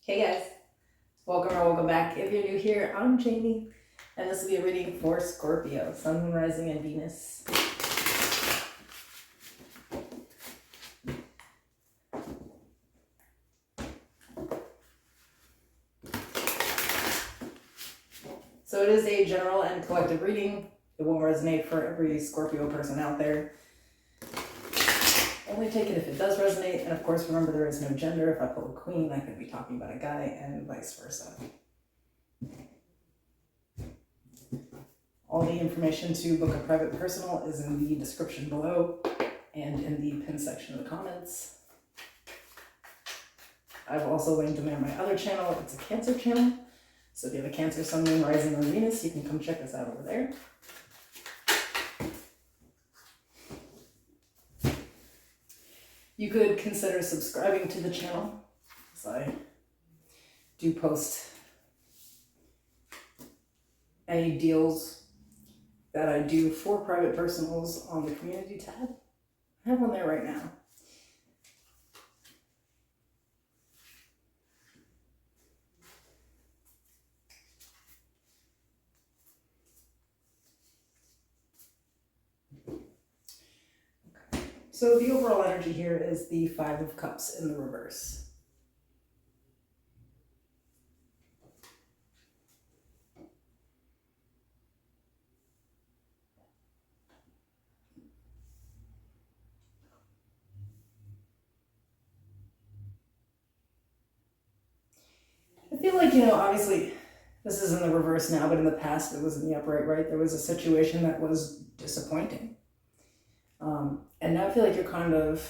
Hey guys, welcome back. If you're new here, I'm Jamie, and this will be a reading for Scorpio, Sun, Moon, Rising, and Venus. So it is a general and collective reading. It won't resonate for every Scorpio person out there. Only take it if it does resonate, and of course remember there is no gender. If I pull a queen, I could be talking about a guy, and vice versa. All the information to book a private personal is in the description below and in the pin section of the comments. I've also linked in there my other channel. It's a Cancer channel. So if you have a Cancer, Sun, Moon, Rising, or Venus, you can come check us out over there. You could consider subscribing to the channel, as I do post any deals that I do for private personals on the community tab. I have one there right now. So the overall energy here is the Five of Cups in the reverse. I feel like, obviously this is in the reverse now, but in the past it was in the upright, right? There was a situation that was disappointing. And now I feel like you're kind of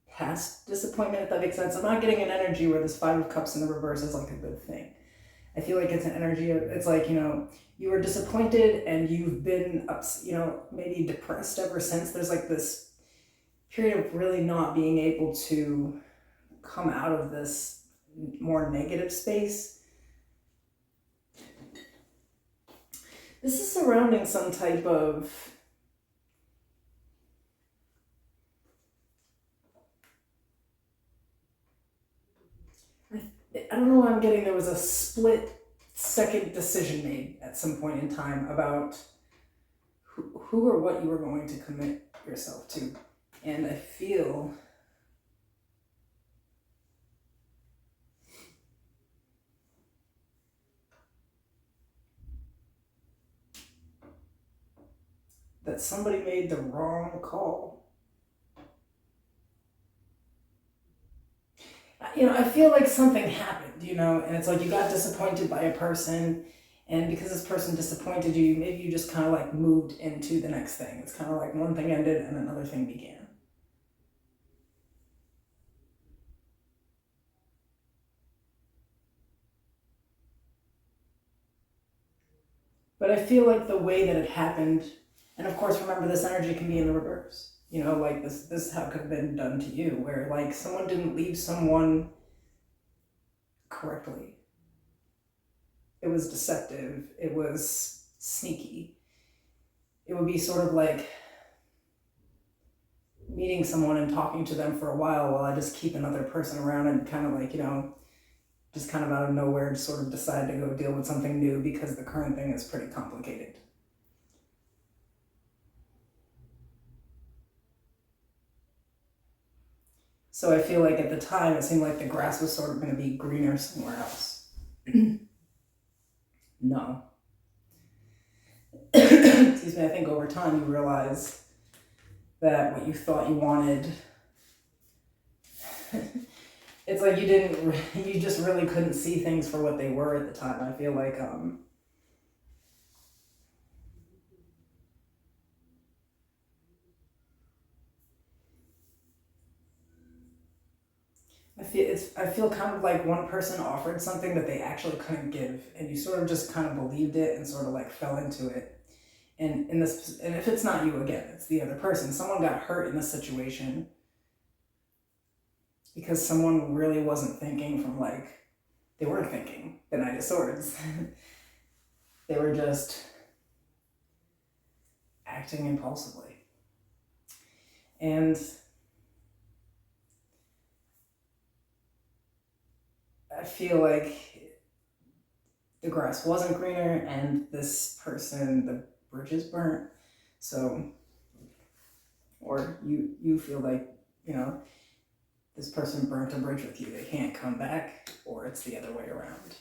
past disappointment, if that makes sense. I'm not getting an energy where this Five of Cups in the reverse is like a good thing. I feel like it's an energy of, it's like, you were disappointed and you've been, maybe depressed ever since. There's like this period of really not being able to come out of this more negative space. This is surrounding some type of I don't know why I'm getting there was a split second decision made at some point in time about who or what you were going to commit yourself to. And I feel that somebody made the wrong call. I feel like something happened, and it's like you got disappointed by a person, and because this person disappointed you, maybe you just kind of like moved into the next thing. It's kind of like one thing ended and another thing began. But I feel like the way that it happened, and of course, remember this energy can be in the reverse. Like this is how it could have been done to you, where like someone didn't leave someone correctly. It was deceptive. It was sneaky. It would be sort of like meeting someone and talking to them for a while I just keep another person around and kind of like, just kind of out of nowhere sort of decide to go deal with something new because the current thing is pretty complicated. So I feel like at the time it seemed like the grass was sort of going to be greener somewhere else. No. Excuse me, I think over time you realize that what you thought you wanted, it's like you just really couldn't see things for what they were at the time. I feel like, I feel kind of like one person offered something that they actually couldn't give, and you sort of just kind of believed it and sort of like fell into it. And if it's not you, again, it's the other person. Someone got hurt in this situation because someone really wasn't thinking from like, they weren't thinking the Knight of Swords. They were just acting impulsively. And feel like the grass wasn't greener and this person, the bridge is burnt. So, or you feel like, this person burnt a bridge with you. They can't come back, or it's the other way around.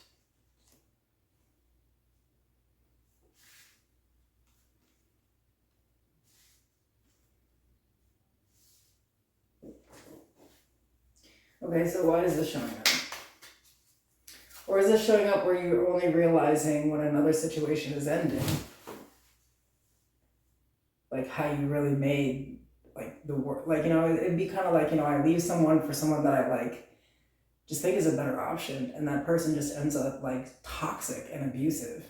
Okay, so why is this showing up? Or is this showing up where you're only realizing when another situation is ending? Like how you really made like the work, like, it'd be kind of like, I leave someone for someone that I like, just think is a better option. And that person just ends up like toxic and abusive,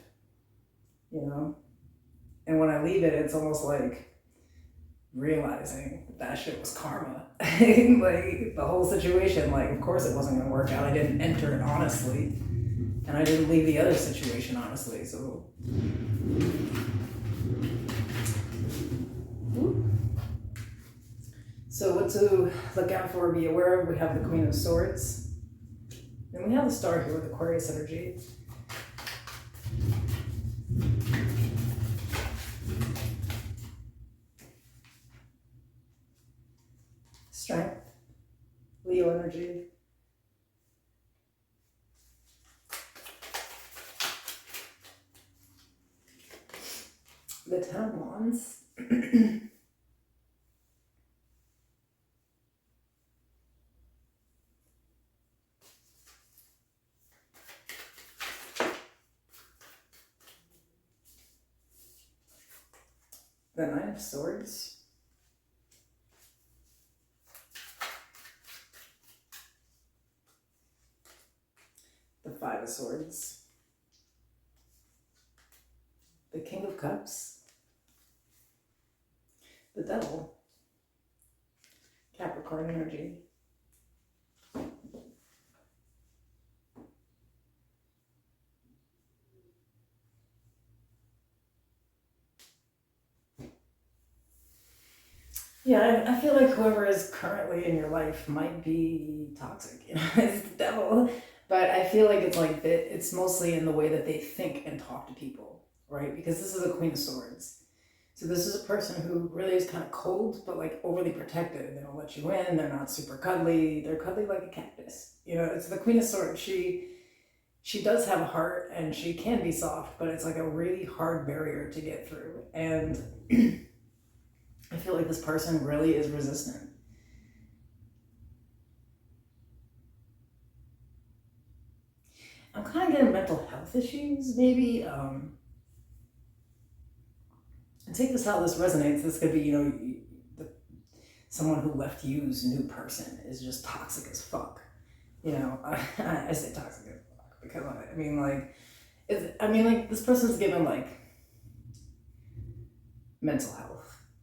And when I leave it, it's almost like realizing that shit was karma. Like the whole situation, like, of course it wasn't gonna work out. I didn't enter it honestly. And I didn't leave the other situation honestly, so. So what to look out for, be aware of, we have the Queen of Swords. And we have the Star here with Aquarius energy. Strength, Leo energy. The Ten of Wands. The Nine of Swords. The Five of Swords. The King of Cups. The Devil. Capricorn energy. Yeah, I feel like whoever is currently in your life might be toxic, it's the devil. But I feel like it's like that, it's mostly in the way that they think and talk to people, right? Because this is a Queen of Swords. So this is a person who really is kind of cold, but like overly protective. They don't let you in, they're not super cuddly, they're cuddly like a cactus. It's the Queen of Swords. She does have a heart and she can be soft, but it's like a really hard barrier to get through. And I feel like this person really is resistant. I'm kind of getting mental health issues, maybe. And take this how this resonates. This could be, someone who left you's new person is just toxic as fuck. I say toxic as fuck because this person's given like mental health.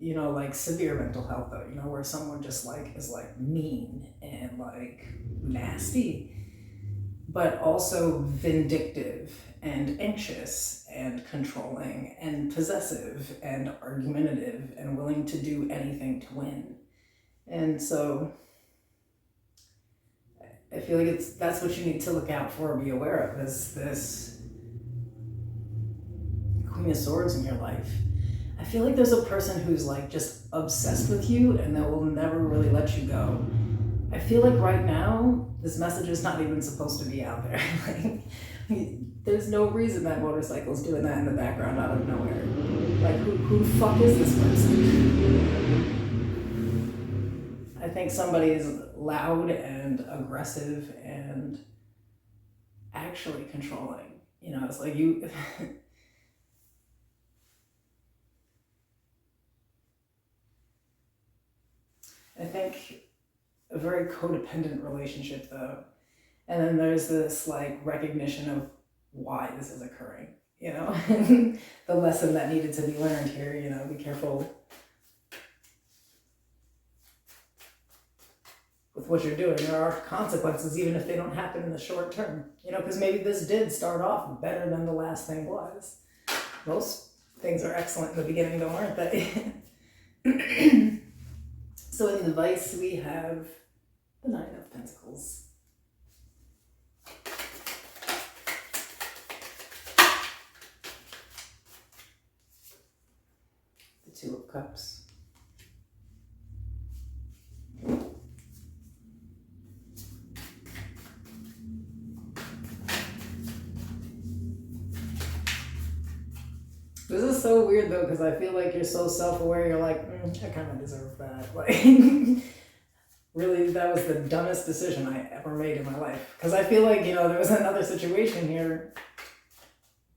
Like severe mental health though, where someone just like is like mean and like nasty, but also vindictive and anxious and controlling and possessive and argumentative and willing to do anything to win. And so I feel like that's what you need to look out for or be aware of, is this Queen of Swords in your life. I feel like there's a person who's like just obsessed with you and that will never really let you go. I feel like right now, this message is not even supposed to be out there. There's no reason that motorcycle's doing that in the background out of nowhere. Like, who the fuck is this person? I think somebody is loud and aggressive and actually controlling. It's like you... I think a very codependent relationship though. And then there's this like recognition of why this is occurring, the lesson that needed to be learned here, be careful with what you're doing. There are consequences even if they don't happen in the short term, because maybe this did start off better than the last thing was. Most things are excellent in the beginning though, aren't they? So in the Vice, we have the Nine of Pentacles. Cups. This is so weird though, because I feel like you're so self-aware. You're like, I kind of deserve that. Like, really, that was the dumbest decision I ever made in my life. Because I feel like, there was another situation here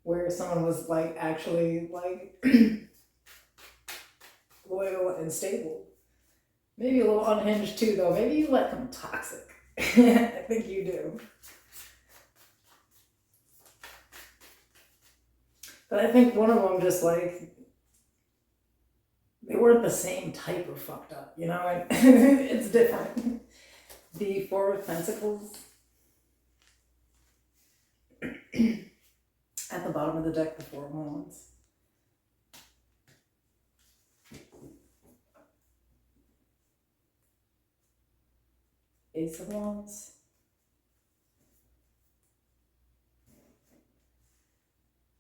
where someone was like actually like loyal and stable. Maybe a little unhinged too, though. Maybe you let them toxic. I think you do. But I think one of them just like, they weren't the same type of fucked up, and it's different. The Four of Pentacles. At the bottom of the deck, the Four of Wands. Ace of Wands.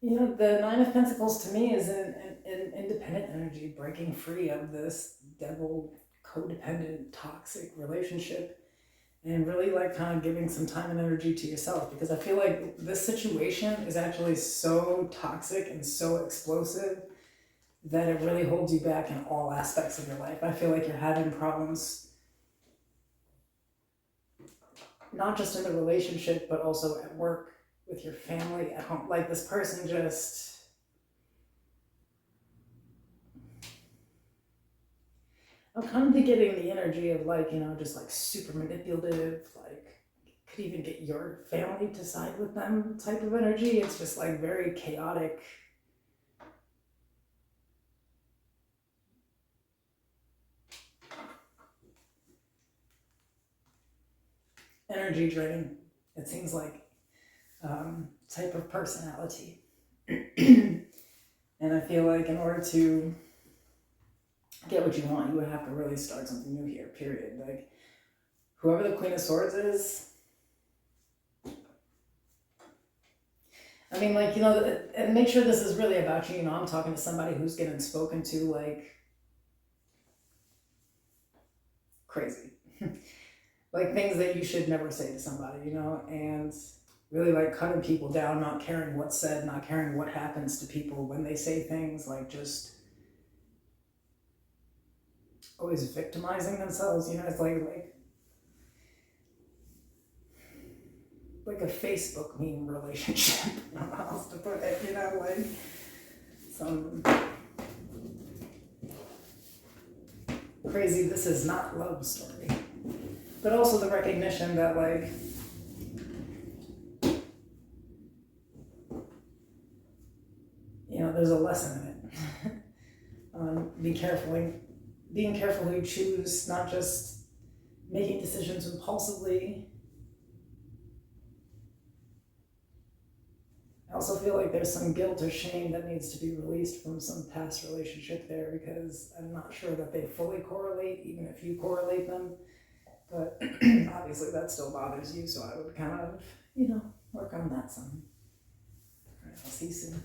The Nine of Pentacles to me is an independent energy, breaking free of this devil, codependent, toxic relationship, and really like kind of giving some time and energy to yourself, because I feel like this situation is actually so toxic and so explosive that it really holds you back in all aspects of your life. I feel like you're having problems, not just in the relationship, but also at work, with your family, at home. Like this person just, I'm kind of getting the energy of like, just like super manipulative, like could even get your family to side with them type of energy. It's just like very chaotic. Energy drain, it seems like. Type of personality. And I feel like in order to get what you want, you would have to really start something new here, period. Like, whoever the Queen of Swords is, I mean, like, and make sure this is really about you. I'm talking to somebody who's getting spoken to like crazy. Like things that you should never say to somebody, and really like cutting people down, not caring what's said, not caring what happens to people when they say things, like just always victimizing themselves. It's like a Facebook meme relationship. I don't know how else to put it, like some crazy this is not love story. But also the recognition that like there's a lesson in it. Being careful who you choose, not just making decisions impulsively. I also feel like there's some guilt or shame that needs to be released from some past relationship there, because I'm not sure that they fully correlate, even if you correlate them. But obviously that still bothers you, so I would kind of, work on that some. All right, I'll see you soon.